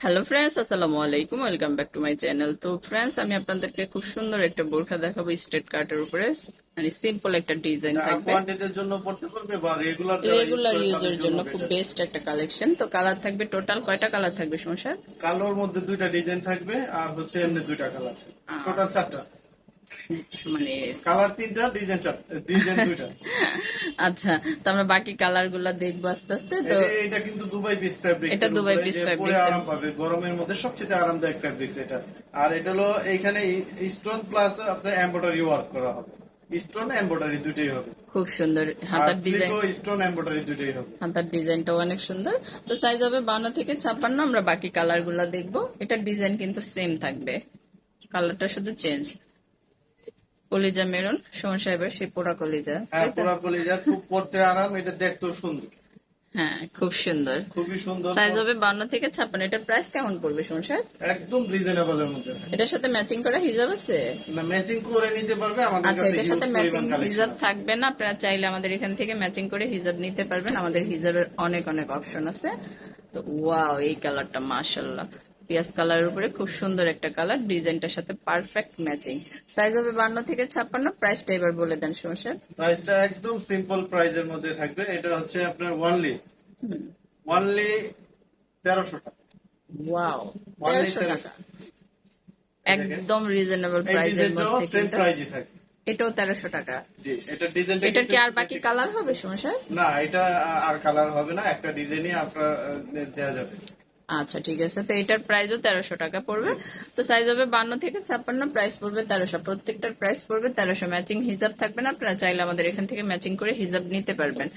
Hello friends, আসসালামু আলাইকুম। Welcome back to my channel. তো ফ্রেন্ডস, আমি আপনাদেরকে খুব সুন্দর একটা বোরখা দেখাবো স্ট্রেট কাটের উপরে। মানে সিম্পল একটা ডিজাইন এটা থাকবে, কোয়ান্টিটির জন্য পড়তে পারবে বা রেগুলার যারা ইউজ রেগুলার করে তাদের ইউজের জন্য জন্য খুব বেটার। বেস্ট একটা কালেকশন। তো কালার থাকবে টোটাল কয়টা কালার থাকবে সংসার? কালোর মধ্যে দুইটা ডিজাইন থাকবে আর হচ্ছে এমনি দুইটা কালার, টোটাল চারটা। মানে কালার তিনটা, ডিজাইন চারটা, ডিজাইন দুইটা। আচ্ছা, তো আমরা বাকি কালার গুলা দেখবো আস্তে আস্তে। তো এটা কিন্তু দুবাই পিস ফ্যাব্রিক্স এটা এর দুবাই উপরে পিস যে পরে ফ্যাব্রিক্স এর। আরাম পাবে, গরমের মধ্যে সবচেয়ে আরামদায়ক ফ্যাব্রিক্স এটা। আর এটা হলো এইখানে স্টোন প্লাস আপনার এমব্রয়ডারি ওয়ার্ক করা হবে, স্টোন এমব্রয়ডারি দুইটাই হবে। খুব সুন্দর আর হাতার ডিজাইন, স্লিকও স্টোন এমব্রয়ডারি দুইটাই হবে। হাতার ডিজাইনটাও অনেক সুন্দর। তো সাইজ হবে 52 থেকে 56। আমরা বাকি কালার গুলা দেখবো। এটার ডিজাইন কিন্তু সেম থাকবে, কালারটা শুধু চেঞ্জ। কলিজা মেরুন, সুমন সাহেবের সেই পোড়া কলিজা, হ্যাঁ, তাই তো? পুরা কলিজা, খুব পড়তে আরাম, এটা দেখতেও সুন্দর, হ্যাঁ, খুব সুন্দর। খুবই সুন্দর। সাইজ হবে 52 থেকে 56। এটার প্রাইস কেমন পড়বে সুমন সাহেব? একদম রিজনেবল এর মধ্যে। এটার সাথে ম্যাচিং করা হিজাব আছে? না, ম্যাচিং করে নিতে পারবে, আমাদের আচ্ছা, কাছে এটার হিউজ সাথে ম্যাচিং পরিমাণ কালেকশন হিজাব আছে। থাকবে না, আপনারা চাইলে আমাদের এখান থেকে ম্যাচিং করে হিজাব নিতে পারবেন। আমাদের হিজাবের অনেক অনেক অপশন আছে। তো ওয়াও, এই কালারটা মাশাআল্লাহ, পিয়াজ কালারের উপরে খুব সুন্দর একটা কালার, ডিজাইনটার সাথে পারফেক্ট ম্যাচিং। সাইজ হবে 52 থেকে 56। প্রাইসটা এবার বলে দেন সুমন সাহেব। প্রাইসটা একদম সিম্পল প্রাইজের মধ্যে থাকবে। এটা হচ্ছে আপনার ওয়ানলি ওয়ানলি 1300 টাকা। ওয়াও, ওয়ানলি 1300 টাকা, 1300। একদম রিজনেবল এই প্রাইসের ডিজাইনটাও মধ্যে সেম কিন্তু। প্রাইজই থাকবে। এটাও 1300 টাকা। জি, এটা ডিজাইনটা এটার কি আর বাকি কালার হবে সমস্যা? না, এটা আর কালার হবে না, একটা ডিজাইনই আপনার দেওয়া যাবে। আচ্ছা, ঠিক আছে। তো এটার প্রাইসও 1300 টাকা পড়বে। তো সাইজ হবে 52 থেকে 56, প্রাইস পড়বে 1300। প্রত্যেকটার প্রাইস পড়বে 1300। ম্যাচিং হিজাব থাকবে না, আপনারা চাইলে আমাদের এখান থেকে ম্যাচিং করে হিজাব নিতে পারবেন।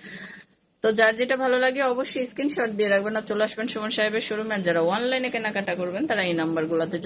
তো যার যেটা ভালো লাগে অবশ্যই স্ক্রিনশট দিয়ে রাখবেন আর চলে আসবেন সুমন সাহেবের শোরুমে। আর যারা অনলাইনে কেনাকাটা করবেন তারা এই নাম্বার গুলাতে